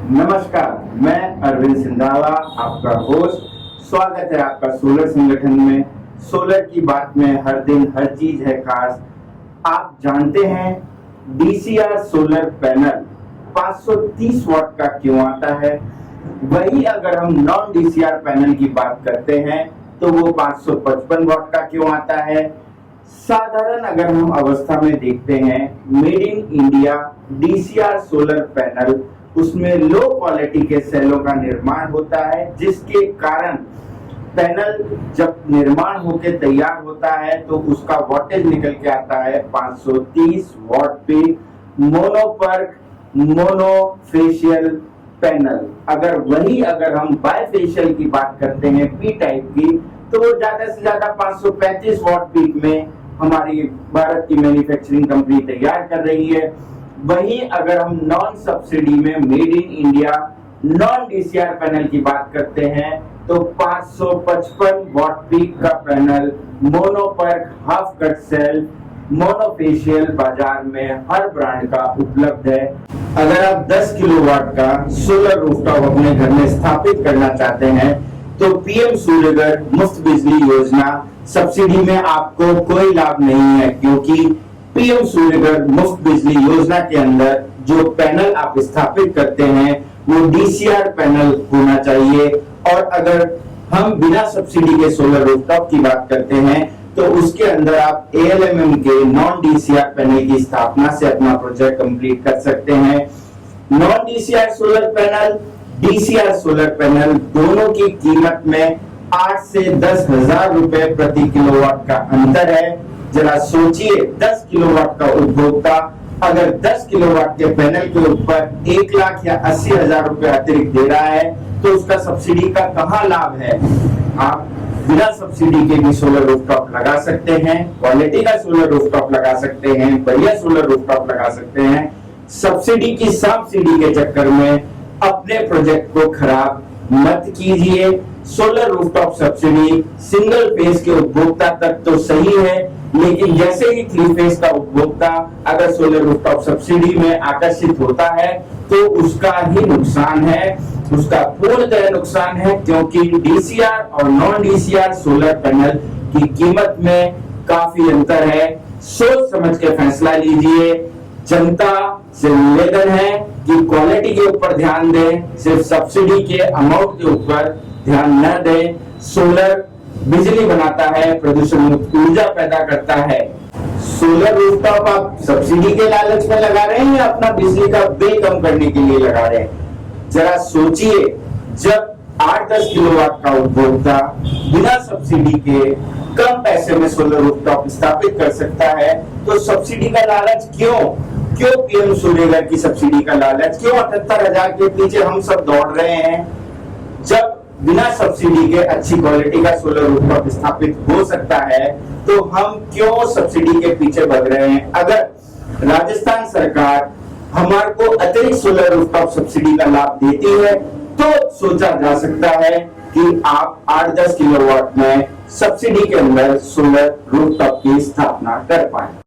नमस्कार, मैं अरविंद सिंधावा, आपका होस्ट। स्वागत है आपका सोलर संगठन में। सोलर की बात में हर दिन हर चीज है खास। आप जानते हैं डीसीआर सोलर पैनल 530 वाट का क्यों आता है? वही अगर हम नॉन डीसीआर पैनल की बात करते हैं तो वो 555 वाट का क्यों आता है? साधारण अगर हम अवस्था में देखते हैं, made in India DCR solar panel, उसमें लो क्वालिटी के सेलों का निर्माण होता है, जिसके कारण पैनल जब निर्माण होकर तैयार होता है तो उसका वोल्टेज निकल के आता है 530 watt peak mono PERC monofacial panel. अगर हम बायफेशियल की बात करते हैं पी टाइप की, तो वो ज्यादा से ज्यादा 535 वॉट पीक में हमारी भारत की मैन्युफैक्चरिंग कंपनी तैयार कर रही है। वहीं अगर हम नॉन सब्सिडी में made in India non DCR panel की बात करते हैं तो 555 वॉट पीक का panel monoperc half cut cell monofacial बाजार में हर ब्रांड का उपलब्ध है। अगर आप 10 किलोवाट का सोलर रूफटॉप अपने घर में स्थापित करना चाहते हैं तो पीएम सूर्यघर मुफ्त बिजली योजना सब्सिडी में आपको कोई लाभ नहीं है, क्योंकि पीएम सूर्यघर मुफ्त बिजली योजना के अंदर जो पैनल आप स्थापित करते हैं वो डीसीआर पैनल होना चाहिए। और अगर हम बिना सब्सिडी के सोलर रूफटॉप की बात करते हैं तो उसके अंदर आप एएलएमएम के नॉन डीसीआर पैनल की स्थापना से अपना प्रोजेक्ट कंप्लीट कर सकते हैं। Non DCR solar panel, DCR solar panel दोनों की कीमत में 8 से 10,000 रुपए प्रति किलोवाट का अंतर है। जरा सोचिए, 10 किलोवाट का उपभोक्ता अगर 10 किलोवाट के पैनल के ऊपर 1 लाख या 80,000 रुपए अतिरिक्त दे रहा है तो उसका सब्सिडी का कहां लाभ है? आप बिना सब्सिडी के भी सोलर रूफटॉप लगा सकते हैं, क्वालिटी का सोलर रूफटॉप लगा सकते हैं, बढ़िया सोलर रूफटॉप लगा सकते हैं। सब्सिडी की सब्सिडी के चक्कर में अपने प्रोजेक्ट को खराब मत कीजिए। Solar rooftop subsidy single phase के उपभोक्ता तक तो सही है, लेकिन जैसे ही 3 फेज का उपभोक्ता अगर सोलर रूफटॉप सब्सिडी में आकर्षित होता है तो उसका ही नुकसान है, उसका पूर्णतः नुकसान है, क्योंकि डीसीआर और नॉन डीसीआर सोलर पैनल की कीमत में काफी अंतर है। सोच समझ के फैसला लीजिए। जनता से निवेदन है कि क्वालिटी के ऊपर ध्यान दें, सिर्फ सब्सिडी के अमाउंट के ऊपर ध्यान न दें। सोलर बिजली बनाता है, प्रदूषण मुक्त ऊर्जा पैदा करता है। सोलर रूफटॉप आप सब्सिडी के लालच में लगा रहे हैं या अपना बिजली का बिल कम करने के लिए लगा रहे हैं? जरा सोचिए, जब 8-10 किलोवाट का उपभोक्ता बिना सब्सिडी के कम पैसे में सोलर रूफटॉप स्थापित कर सकता है तो सब्सिडी का लालच क्यों पीएम सूर्यघर की सब्सिडी का लालच क्यों 78,000 के पीछे हम सब दौड़ रहे हैं, जब बिना सब्सिडी के अच्छी क्वालिटी का सोलर रूफटॉप स्थापित हो सकता है तो हम क्यों सब्सिडी के पीछे भाग रहे हैं? अगर राजस्थान सरकार हमारे को अतिरिक्त सोलर रूफटॉप सब्सिडी का लाभ देती है तो सोचा जा सकता है कि आप 8-10 किलोवाट में सब्सिडी के अंदर सोलर रूफटॉप की स्थापना कर पाए।